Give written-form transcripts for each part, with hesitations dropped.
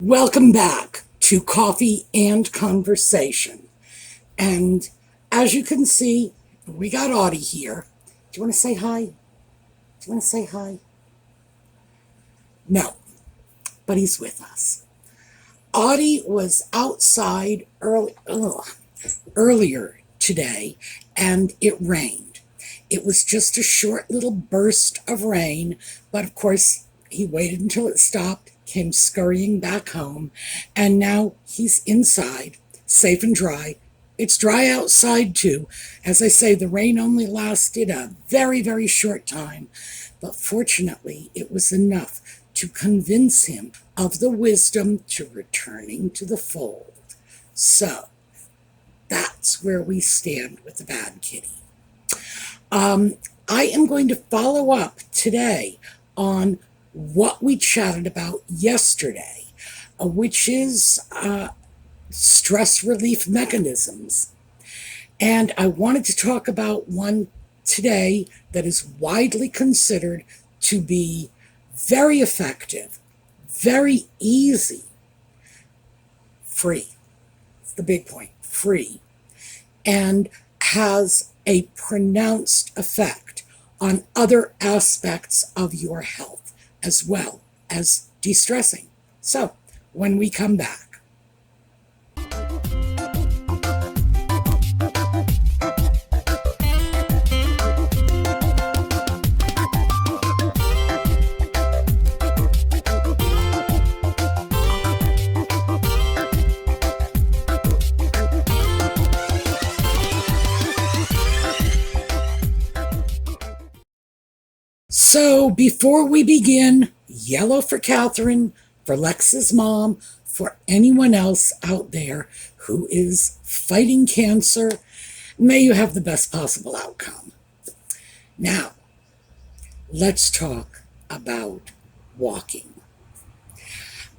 Welcome back to Coffee and Conversation. And as you can see, we got Audie here. Do you want to say hi? Do you want to say hi? No, but he's with us. Audie was outside earlier today, and it rained. It was just a short little burst of rain, but of course, he waited until it stopped, came scurrying back home, and now he's inside, safe and dry. It's dry outside too. As I say, the rain only lasted a very, very short time, but fortunately it was enough to convince him of the wisdom to returning to the fold. So, that's where we stand with the bad kitty. I am going to follow up today on what we chatted about yesterday, which is stress relief mechanisms. And I wanted to talk about one today that is widely considered to be very effective, very easy, free. It's the big point, free, and has a pronounced effect on other aspects of your health, as well as de-stressing. So, when we come back. So before we begin, yellow for Catherine, for Lex's mom, for anyone else out there who is fighting cancer, may you have the best possible outcome. Now, let's talk about walking.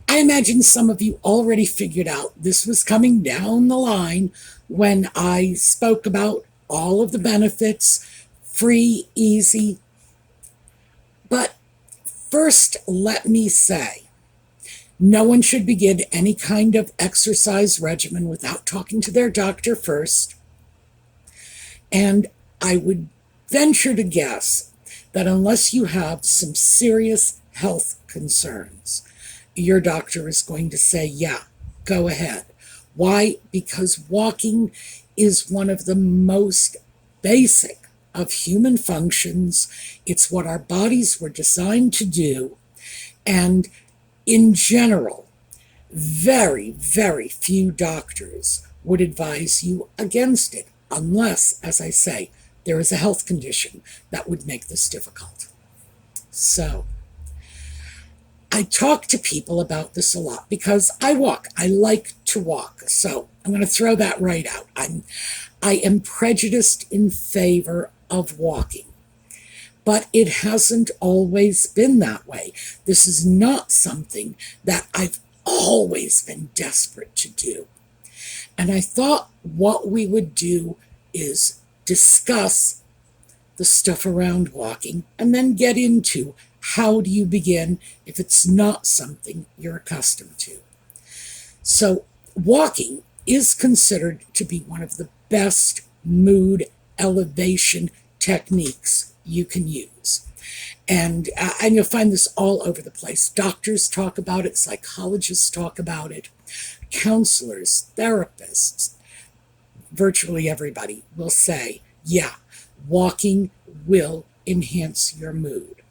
I imagine some of you already figured out this was coming down the line when I spoke about all of the benefits, free, easy. But first, let me say, no one should begin any kind of exercise regimen without talking to their doctor first. And I would venture to guess that unless you have some serious health concerns, your doctor is going to say, yeah, go ahead. Why? Because walking is one of the most basic of human functions. It's what our bodies were designed to do. And in general, very, very few doctors would advise you against it, unless, as I say, there is a health condition that would make this difficult. So, I talk to people about this a lot because I walk. I like to walk. So I'm going to throw that right out. I am prejudiced in favor of walking, but it hasn't always been that way. This is not something that I've always been desperate to do. And I thought what we would do is discuss the stuff around walking and then get into how do you begin if it's not something you're accustomed to. So walking is considered to be one of the best mood elevation techniques you can use. And you'll find this all over the place. Doctors talk about it, psychologists talk about it, counselors, therapists, virtually everybody will say, yeah, walking will enhance your mood.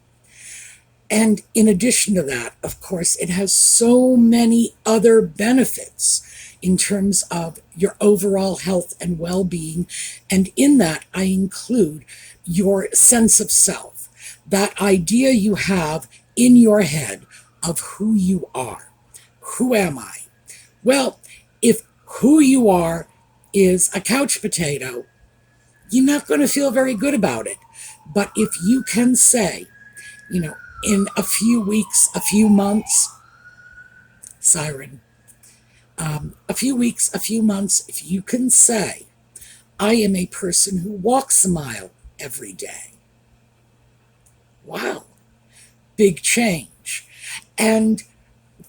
And in addition to that, of course, it has so many other benefits in terms of your overall health and well-being. And in that, I include your sense of self, that idea you have in your head of who you are. Who am I? Well, if who you are is a couch potato, you're not going to feel very good about it. But if you can say, in a few weeks, a few months, a few weeks, a few months, if you can say, I am a person who walks a mile every day. Wow, big change. And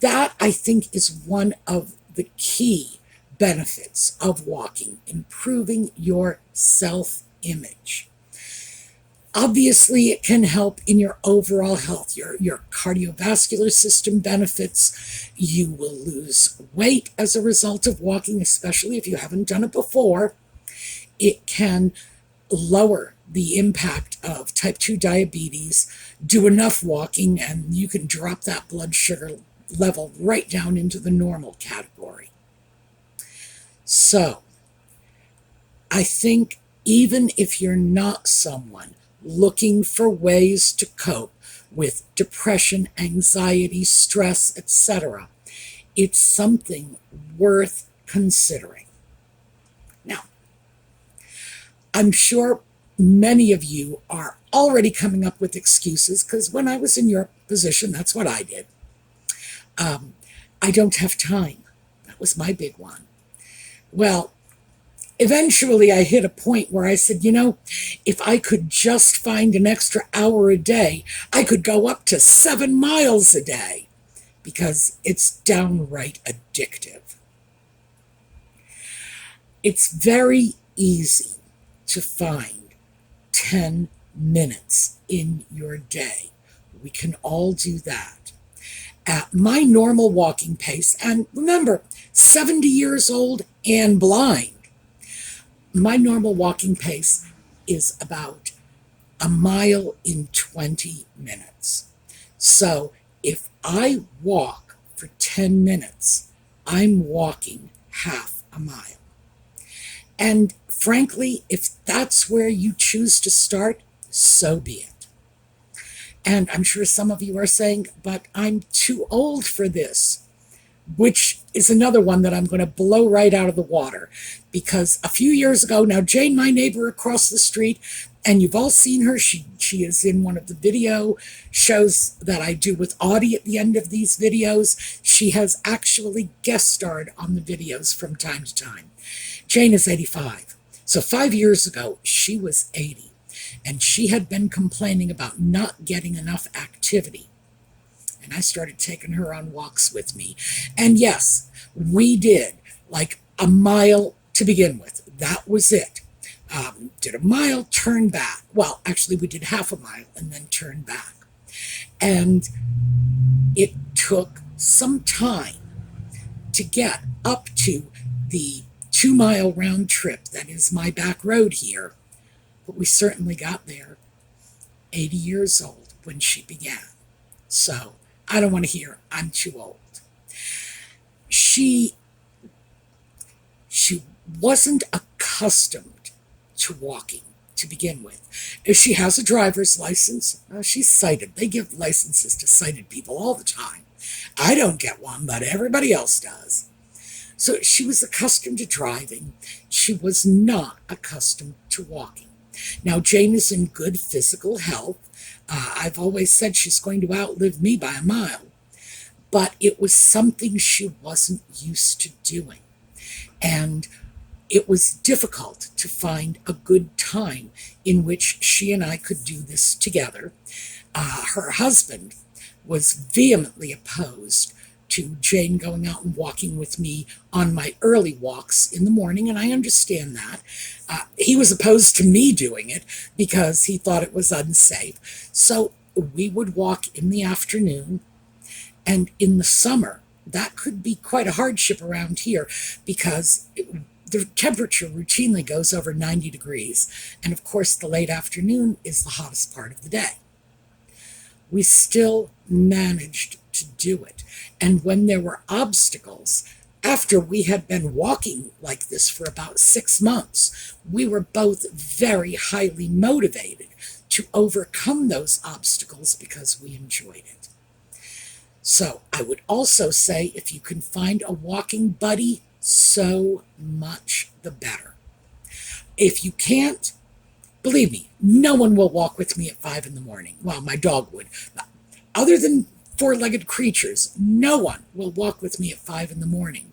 That, I think, is one of the key benefits of walking, improving your self-image. Obviously, it can help in your overall health. Your cardiovascular system benefits. You will lose weight as a result of walking, especially if you haven't done it before. It can lower the impact of type 2 diabetes. Do enough walking and you can drop that blood sugar level right down into the normal category. So, I think even if you're not someone looking for ways to cope with depression, anxiety, stress, etc., it's something worth considering. Now, I'm sure many of you are already coming up with excuses, because when I was in your position, that's what I did. I don't have time. That was my big one. Well, eventually I hit a point where I said, if I could just find an extra hour a day, I could go up to 7 miles a day, because it's downright addictive. It's very easy to find 10 minutes in your day. We can all do that. At my normal walking pace, and remember, 70 years old and blind, my normal walking pace is about a mile in 20 minutes. So if I walk for 10 minutes, I'm walking half a mile. And frankly, if that's where you choose to start, so be it. And I'm sure some of you are saying, but I'm too old for this, which is another one that I'm going to blow right out of the water. Because a few years ago, now Jane, my neighbor across the street, and you've all seen her, she is in one of the video shows that I do with Audie at the end of these videos. She has actually guest starred on the videos from time to time. Jane is 85. So 5 years ago, she was 80. And she had been complaining about not getting enough activity. And I started taking her on walks with me. And yes, we did like a mile to begin with. That was it. Did a mile, turn back. Well, actually, we did half a mile and then turn back. And it took some time to get up to the 2-mile round trip that is my back road here. But we certainly got there. 80 years old when she began. So I don't want to hear I'm too old. She wasn't accustomed to walking to begin with. If she has a driver's license, she's sighted. They give licenses to sighted people all the time. I don't get one, but everybody else does. So she was accustomed to driving. She was not accustomed to walking. Now, Jane is in good physical health. I've always said she's going to outlive me by a mile. But it was something she wasn't used to doing. And it was difficult to find a good time in which she and I could do this together. Her husband was vehemently opposed to Jane going out and walking with me on my early walks in the morning, and I understand that. He was opposed to me doing it because he thought it was unsafe. So we would walk in the afternoon, and in the summer, that could be quite a hardship around here because the temperature routinely goes over 90 degrees, and of course the late afternoon is the hottest part of the day. We still managed to do it. And when there were obstacles, after we had been walking like this for about 6 months, we were both very highly motivated to overcome those obstacles because we enjoyed it. So I would also say if you can find a walking buddy, so much the better. If you can't, believe me, no one will walk with me at 5 in the morning. Well, my dog would. Other than four-legged creatures, no one will walk with me at 5 in the morning.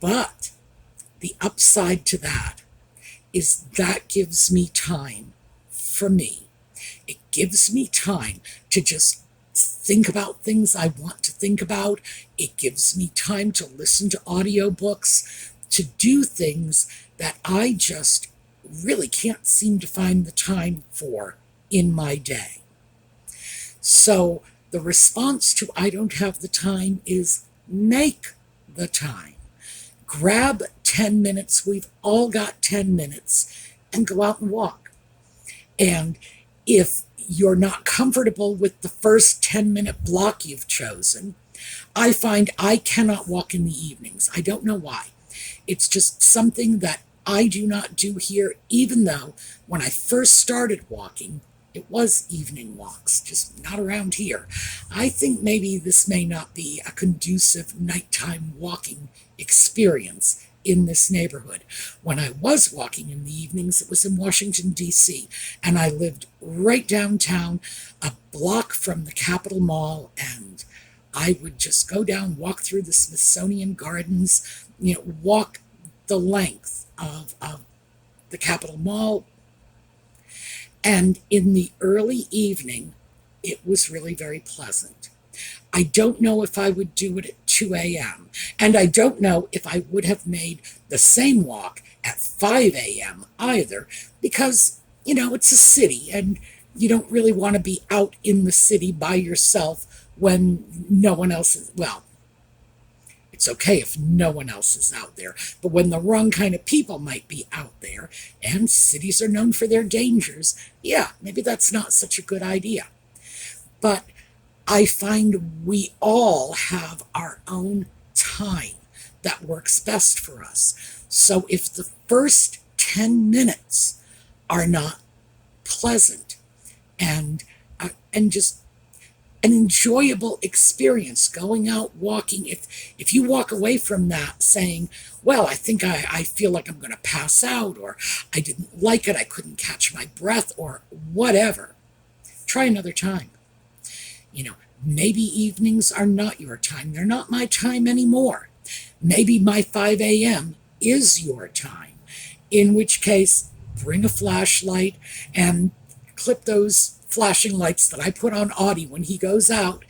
But the upside to that is that gives me time for me. It gives me time to just think about things I want to think about. It gives me time to listen to audiobooks, to do things that I just really can't seem to find the time for in my day. So the response to I don't have the time is make the time. Grab 10 minutes. We've all got 10 minutes, and go out and walk. And if you're not comfortable with the first 10-minute block you've chosen, I find I cannot walk in the evenings. I don't know why. It's just something that I do not do here, even though when I first started walking, it was evening walks, just not around here. I think maybe this may not be a conducive nighttime walking experience in this neighborhood. When I was walking in the evenings, it was in Washington, D.C., and I lived right downtown, a block from the Capitol Mall, and I would just go down, walk through the Smithsonian Gardens, walk the length of the Capitol Mall. And in the early evening, it was really very pleasant. I don't know if I would do it at 2 a.m. And I don't know if I would have made the same walk at 5 a.m. either, because, it's a city and you don't really want to be out in the city by yourself when no one else is, well, it's okay if no one else is out there, but when the wrong kind of people might be out there, and cities are known for their dangers, yeah, maybe that's not such a good idea. But I find we all have our own time that works best for us. So if the first 10 minutes are not pleasant and just an enjoyable experience going out walking, if you walk away from that saying, well, I think I feel like I'm going to pass out, or I didn't like it, I couldn't catch my breath, or whatever, try another time. Maybe evenings are not your time. They're not my time anymore. Maybe my 5 a.m. is your time, in which case bring a flashlight and clip those flashing lights that I put on Audie when he goes out.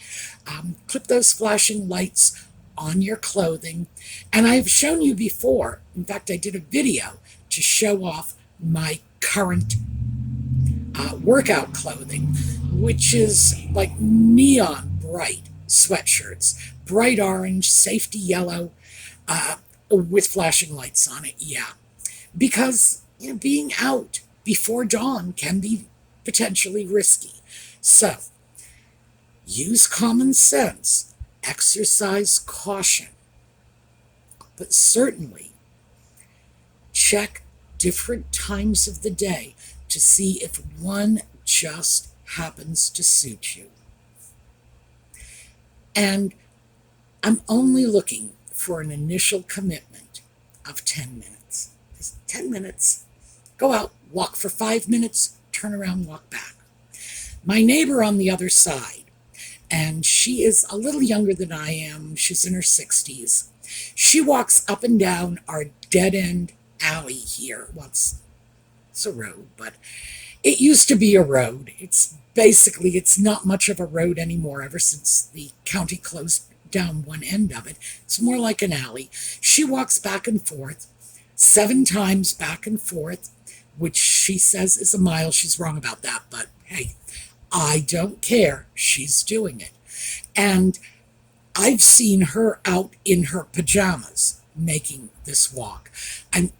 Clip those flashing lights on your clothing. And I've shown you before, in fact, I did a video to show off my current workout clothing, which is like neon bright sweatshirts, bright orange, safety yellow, with flashing lights on it, yeah. Because being out before dawn can be potentially risky. So, use common sense, exercise caution, but certainly check different times of the day to see if one just happens to suit you. And I'm only looking for an initial commitment of 10 minutes. Just 10 minutes. Go out, walk for 5 minutes, turn around, walk back. My neighbor on the other side, and she is a little younger than I am, she's in her 60s. She walks up and down our dead-end alley here. Well, it's a road, but it used to be a road. It's not much of a road anymore ever since the county closed down one end of it. It's more like an alley. She walks back and forth 7 times back and forth, which she says is a mile. She's wrong about that, but hey, I don't care. She's doing it. And I've seen her out in her pajamas making this walk. And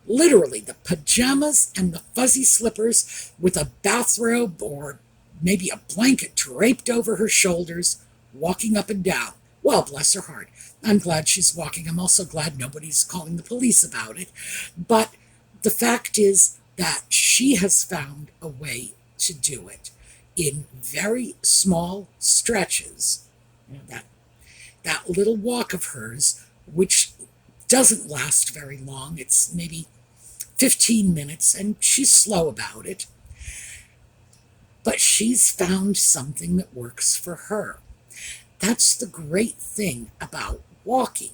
literally the pajamas and the fuzzy slippers with a bathrobe or maybe a blanket draped over her shoulders, walking up and down. Well, bless her heart. I'm glad she's walking. I'm also glad nobody's calling the police about it. But the fact is that she has found a way to do it in very small stretches. That little walk of hers, which doesn't last very long. It's maybe 15 minutes, and she's slow about it. But she's found something that works for her. That's the great thing about walking.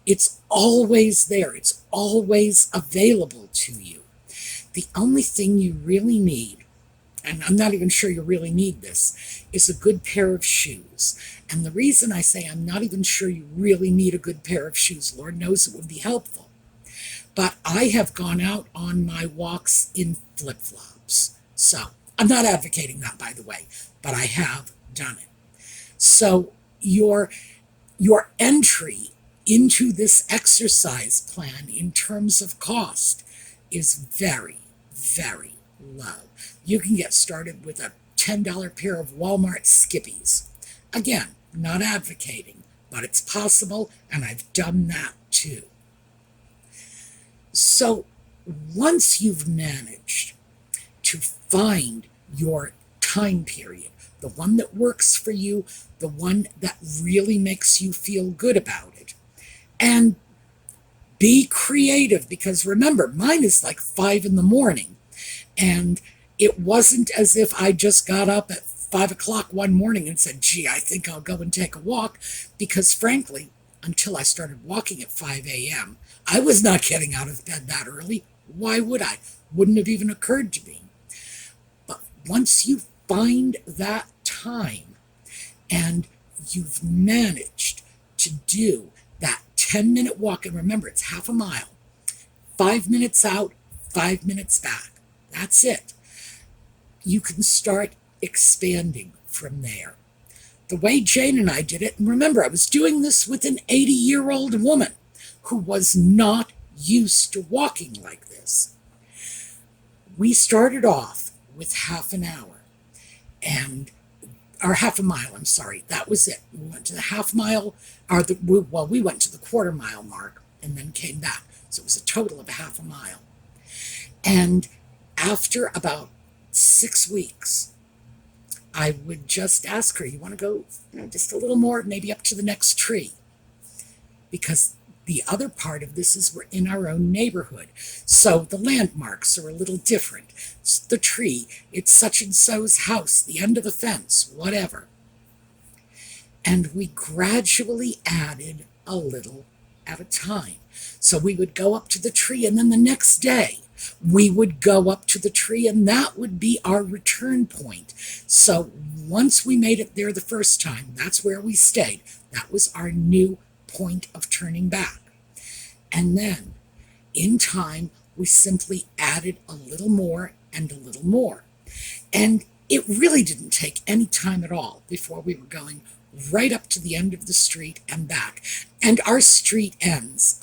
It's always there. It's always available to you. The only thing you really need and I'm not even sure you really need this, is a good pair of shoes. And the reason I say I'm not even sure you really need a good pair of shoes, Lord knows it would be helpful, but I have gone out on my walks in flip-flops. So I'm not advocating that, by the way, but I have done it. So your entry into this exercise plan in terms of cost is very, very low. You can get started with a $10 pair of Walmart Skippies. Again, not advocating, but it's possible, and I've done that too. So once you've managed to find your time period, the one that works for you, the one that really makes you feel good about it, and be creative, because remember, mine is like 5 in the morning, and it wasn't as if I just got up at 5 o'clock one morning and said, gee, I think I'll go and take a walk, because frankly, until I started walking at 5 a.m., I was not getting out of bed that early. Why would I? Wouldn't have even occurred to me. But once you find that time and you've managed to do that 10-minute walk, and remember, it's half a mile, 5 minutes out, 5 minutes back. That's it. You can start expanding from there. The way Jane and I did it, and remember, I was doing this with an 80-year-old woman who was not used to walking like this. We started off with half an hour, or half a mile, I'm sorry. That was it. We went to the half mile, we went to the quarter mile mark and then came back. So it was a total of a half a mile. And after about 6 weeks, I would just ask her, you want to go just a little more, maybe up to the next tree? Because the other part of this is we're in our own neighborhood. So the landmarks are a little different. It's the tree, it's such and so's house, the end of the fence, whatever. And we gradually added a little at a time. So we would go up to the tree, and then the next day we would go up to the tree, and that would be our return point. So once we made it there the first time, that's where we stayed. That was our new point of turning back. And then in time, we simply added a little more and a little more. And it really didn't take any time at all before we were going right up to the end of the street and back. And our street ends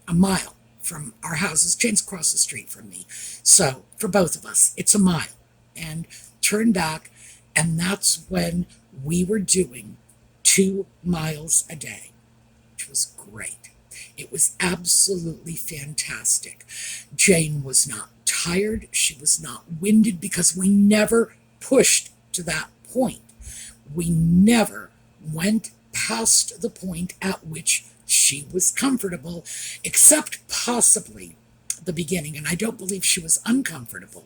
a mile from our houses. Jane's across the street from me. So for both of us, it's a mile. And turn back, and that's when we were doing 2 miles a day, which was great. It was absolutely fantastic. Jane was not tired. She was not winded, because we never pushed to that point. We never went past the point at which she was comfortable, except possibly the beginning. And I don't believe she was uncomfortable,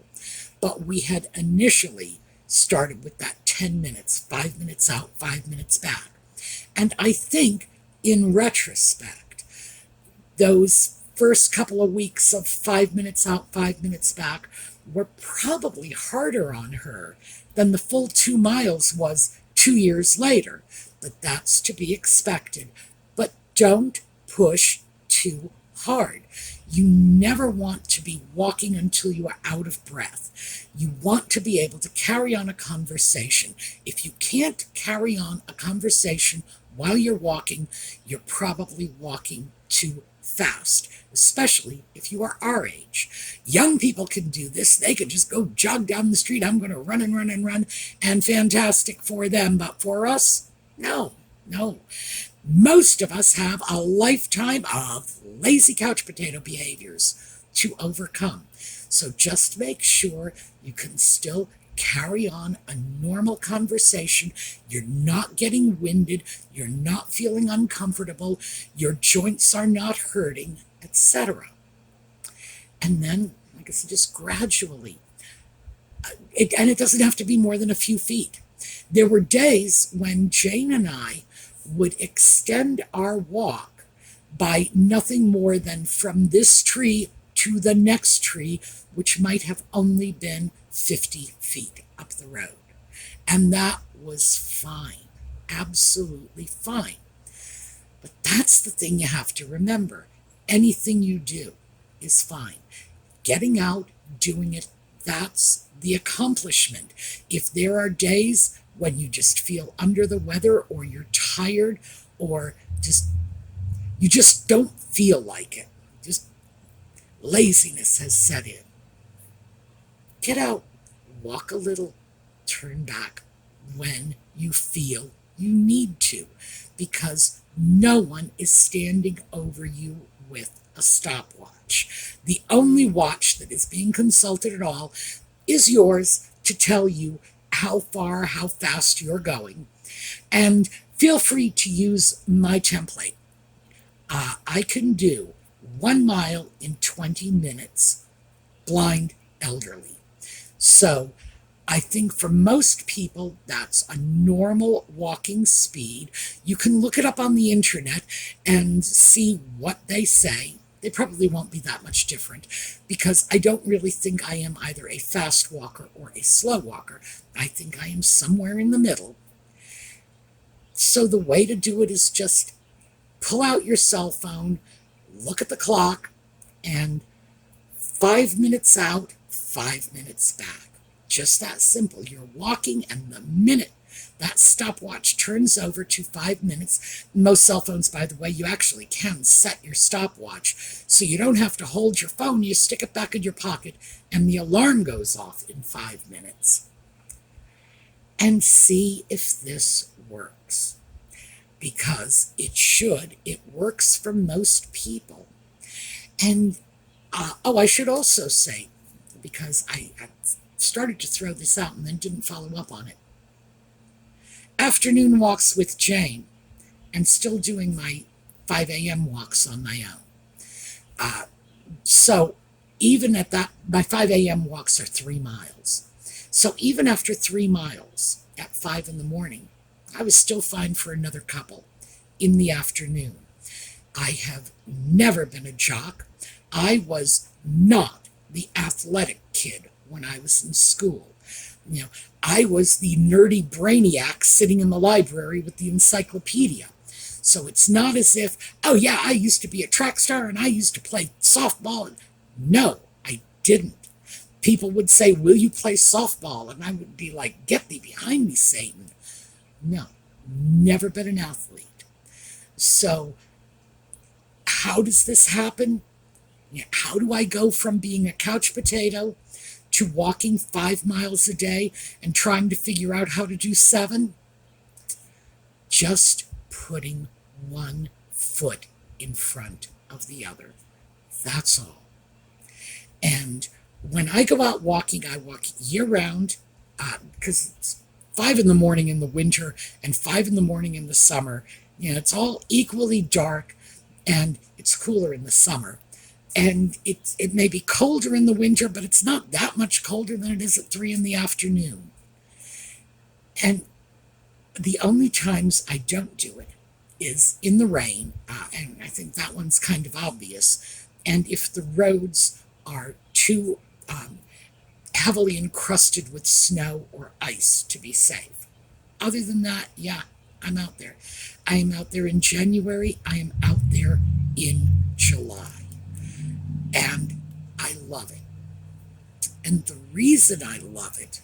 but we had initially started with that 10 minutes, 5 minutes out, 5 minutes back. And I think in retrospect, those first couple of weeks of 5 minutes out, 5 minutes back were probably harder on her than the full 2 miles was 2 years later. But that's to be expected. But don't push too hard. You never want to be walking until you are out of breath. You want to be able to carry on a conversation. If you can't carry on a conversation while you're walking, you're probably walking too fast, especially if you are our age. Young people can do this. They can just go jog down the street. I'm going to run and run and run, and fantastic for them. But for us, no. Most of us have a lifetime of lazy couch potato behaviors to overcome. So just make sure you can still carry on a normal conversation. You're not getting winded. You're not feeling uncomfortable. Your joints are not hurting, etc. And then, like I said, just gradually. And it doesn't have to be more than a few feet. There were days when Jane and I would extend our walk by nothing more than from this tree to the next tree, which might have only been 50 feet up the road. And that was fine, absolutely fine. But that's the thing you have to remember. Anything you do is fine. Getting out, doing it, that's the accomplishment. If there are days when you just feel under the weather, or you're tired, or you just don't feel like it, just laziness has set in, get out, walk a little, turn back when you feel you need to, because no one is standing over you with a stopwatch. The only watch that is being consulted at all is yours to tell you how far, how fast you're going. And feel free to use my template. I can do 1 mile in 20 minutes, blind, elderly. So I think for most people, that's a normal walking speed. You can look it up on the internet and see what they say. They probably won't be that much different, because I don't really think I am either a fast walker or a slow walker. I think I am somewhere in the middle. So the way to do it is just pull out your cell phone, look at the clock, and 5 minutes out, 5 minutes back. Just that simple. You're walking, and the minute that stopwatch turns over to 5 minutes, most cell phones, by the way, you actually can set your stopwatch, so you don't have to hold your phone. You stick it back in your pocket, and the alarm goes off in 5 minutes. And see if this works, because it should. It works for most people. And, I should also say, because I started to throw this out and then didn't follow up on it. Afternoon walks with Jane, and still doing my 5 a.m. walks on my own. So even at that, my 5 a.m. walks are 3 miles. So even after 3 miles at 5 in the morning, I was still fine for another couple in the afternoon. I have never been a jock. I was not the athletic kid when I was in school. I was the nerdy brainiac sitting in the library with the encyclopedia. So it's not as if, oh yeah, I used to be a track star and I used to play softball. No, I didn't. People would say, will you play softball? And I would be like, get thee behind me, Satan. No, never been an athlete. So how does this happen? How do I go from being a couch potato to walking 5 miles a day and trying to figure out how to do 7? Just putting one foot in front of the other. That's all. And when I go out walking, I walk year-round, because it's 5 in the morning in the winter and 5 in the morning in the summer. It's all equally dark, and it's cooler in the summer. And it may be colder in the winter, but it's not that much colder than it is at 3 in the afternoon. And the only times I don't do it is in the rain, and I think that one's kind of obvious, and if the roads are too heavily encrusted with snow or ice to be safe. Other than that, yeah, I'm out there. I am out there in January. I am out there in July. And I love it. And the reason I love it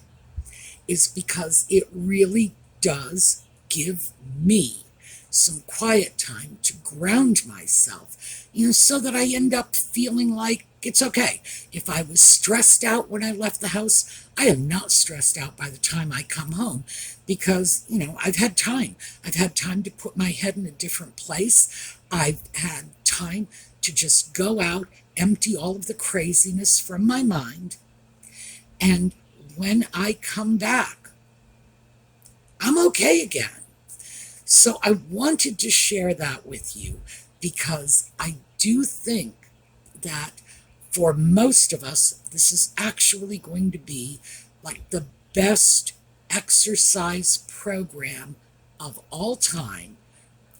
is because it really does give me some quiet time to ground myself, so that I end up feeling like it's okay. If I was stressed out when I left the house, I am not stressed out by the time I come home, because, I've had time. I've had time to put my head in a different place. I've had time to just go out, empty all of the craziness from my mind, and when I come back, I'm okay again. So I wanted to share that with you, because I do think that for most of us, this is actually going to be like the best exercise program of all time.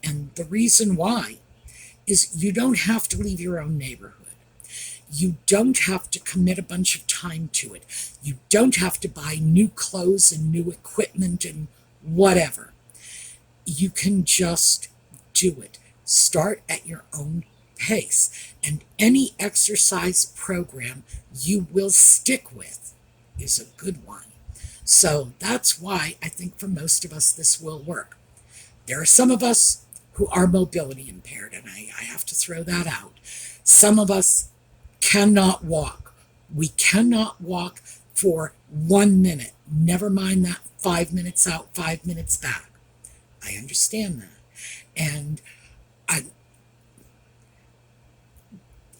And the reason why is you don't have to leave your own neighborhood. You don't have to commit a bunch of time to it. You don't have to buy new clothes and new equipment and whatever. You can just do it. Start at your own pace. And any exercise program you will stick with is a good one. So that's why I think for most of us this will work. There are some of us who are mobility impaired, and I have to throw that out. Some of us cannot walk. We cannot walk for 1 minute. Never mind that 5 minutes out, 5 minutes back. I understand that. And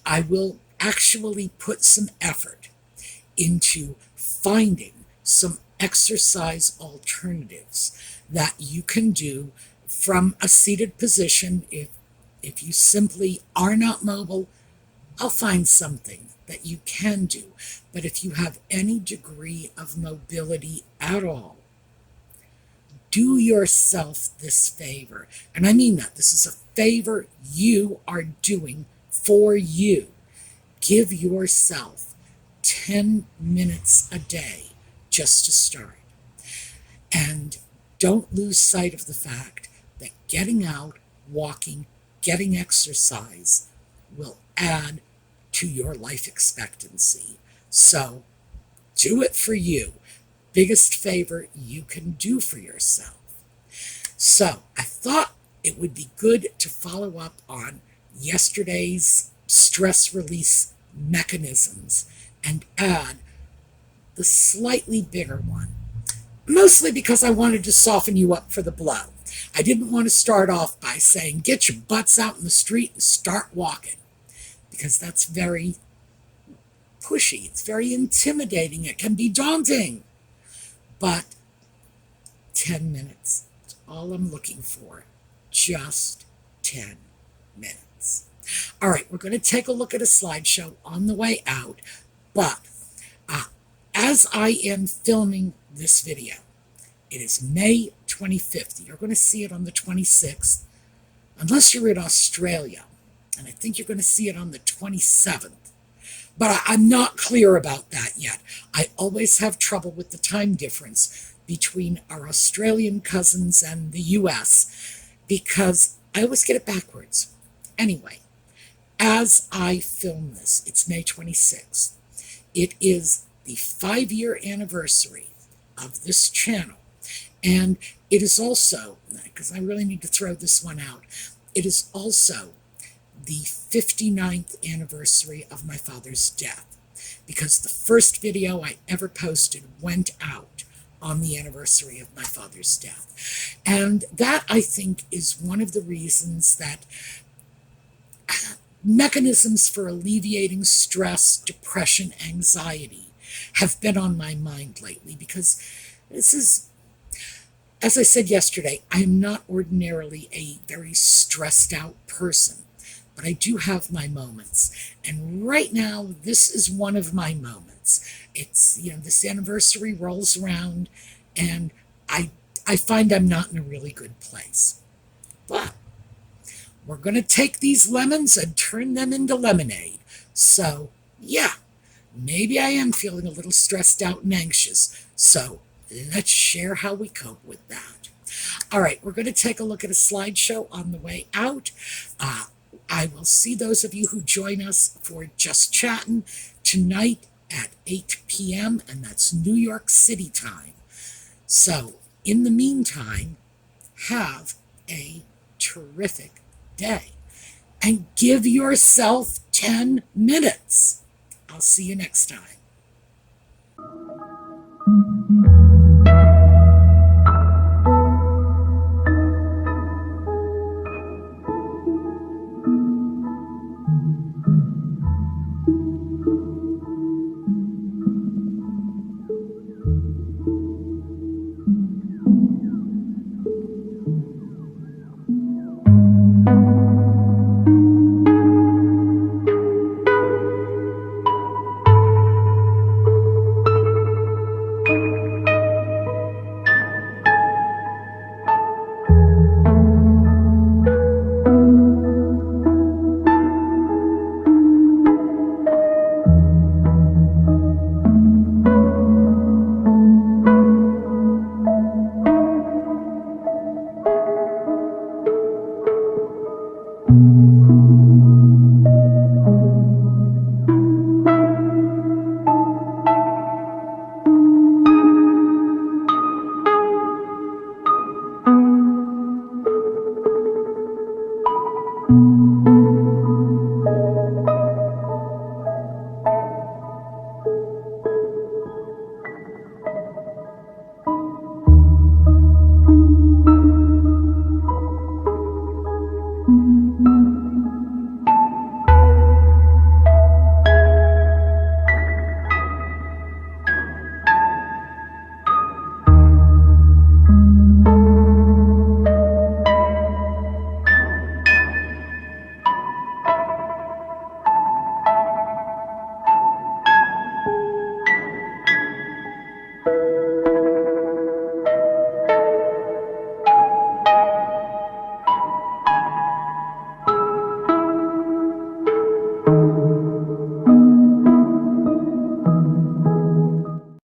I will actually put some effort into finding some exercise alternatives that you can do from a seated position. If you simply are not mobile, I'll find something that you can do. But if you have any degree of mobility at all, do yourself this favor. And I mean that. This is a favor you are doing for you. Give yourself 10 minutes a day just to start. And don't lose sight of the fact that getting out, walking, getting exercise will add to your life expectancy. So do it for you. Biggest favor you can do for yourself. So I thought it would be good to follow up on yesterday's stress release mechanisms and add the slightly bigger one, mostly because I wanted to soften you up for the blow. I didn't want to start off by saying, get your butts out in the street and start walking, because that's very pushy. It's very intimidating. It can be daunting. But 10 minutes, that's all I'm looking for. Just 10 minutes. All right, we're going to take a look at a slideshow on the way out, but as I am filming this video, it is May 25th. You're going to see it on the 26th, unless you're in Australia, and I think you're going to see it on the 27th. But I'm not clear about that yet. I always have trouble with the time difference between our Australian cousins and the US, because I always get it backwards. Anyway, as I film this, it's May 26th. It is the 5-year anniversary of this channel. And it is also, because I really need to throw this one out, it is also the 59th anniversary of my father's death, because the first video I ever posted went out on the anniversary of my father's death. And that, I think, is one of the reasons that mechanisms for alleviating stress, depression, anxiety have been on my mind lately, because this is, as I said yesterday, I am not ordinarily a very stressed out person, but I do have my moments. And right now, this is one of my moments. It's, this anniversary rolls around, and I find I'm not in a really good place. But we're going to take these lemons and turn them into lemonade. So, yeah, maybe I am feeling a little stressed out and anxious. So let's share how we cope with that. All right, we're going to take a look at a slideshow on the way out. I will see those of you who join us for Just Chatting tonight at 8 p.m., and that's New York City time. So, in the meantime, have a terrific day and give yourself 10 minutes. I'll see you next time.